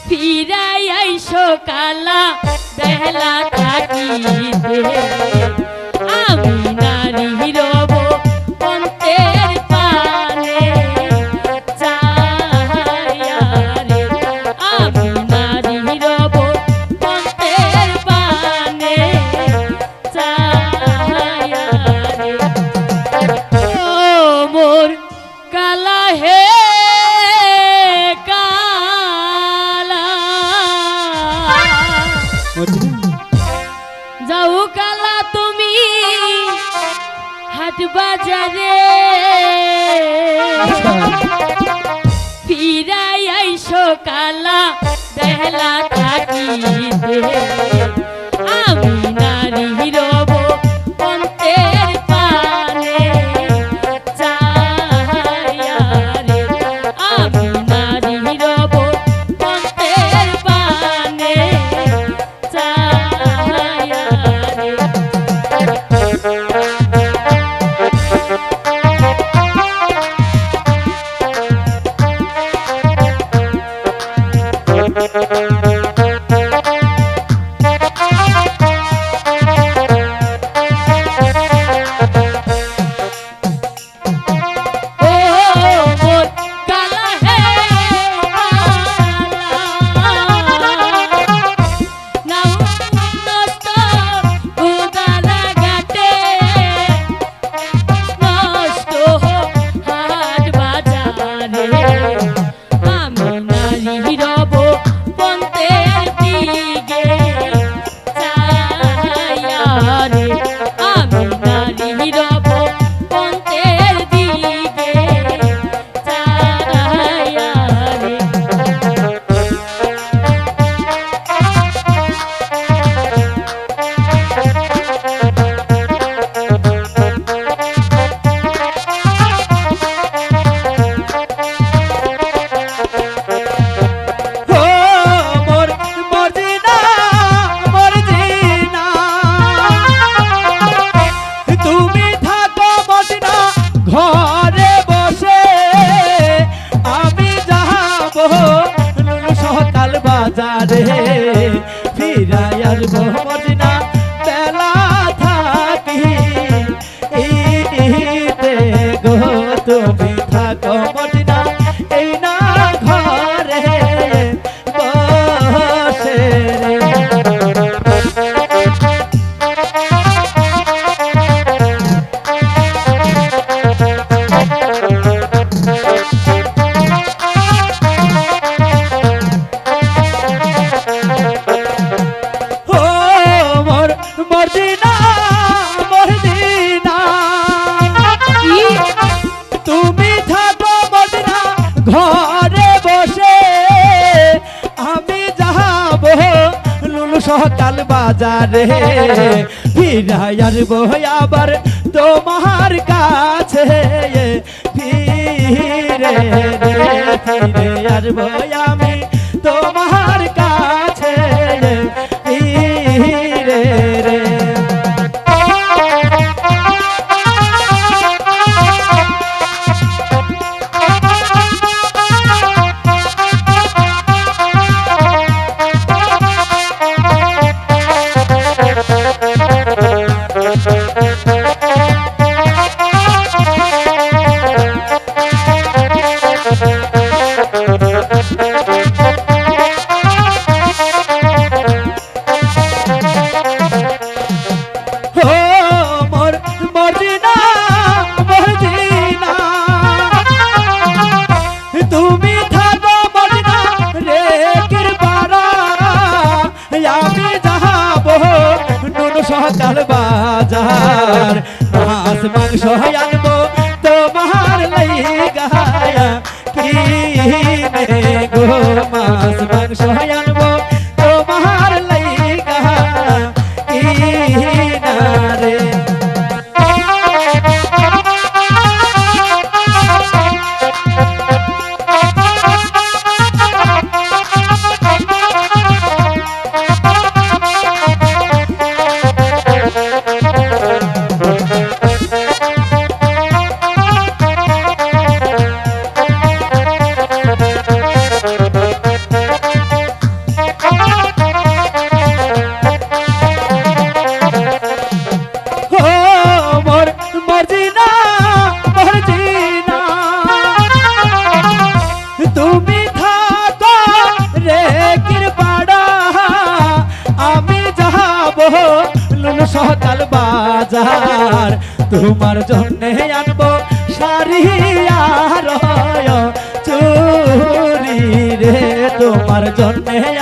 ফিরাই আইসো কালা বেলা থাকিতে আমি নারী রব অন্তের পানে চায়া রে আমি নারী রব অন্তের পানে চায়া রে ও মোর কালা হে যাও কালা তুমি হাট বাজারে ফিরাই আইসো কালা বেলা থাকিতে আমি নারী রব অন্তের পানে চায়া রে আমি নারী রব অন্তের পানে চায়া রে বাজারে ফিরাই আসবো মদিনা বেলা থাকি গো তুমি থাকো মদিনা এই না ঘরে বসে তুমি থাকো মদিনা ঘরে বসে আমি যাব লুলু সকাল বাজারে ফিরাই আসবো আবার তোমার কাছে ফিরে ফিরে আসবো আমি তোমার কাছে ফিরে রে তুমি থাকো মদিনা রে কিরপারা আমি যাবো নুন সকাল বাজার মাছ মাংস আনবো তোমার লাইগা কি গো মাছ মাংস আনবো তোমার লাইগা কি না রে তোমার জন্যে আনবো শাড়ি আর চুরি রে তোমার জন্যে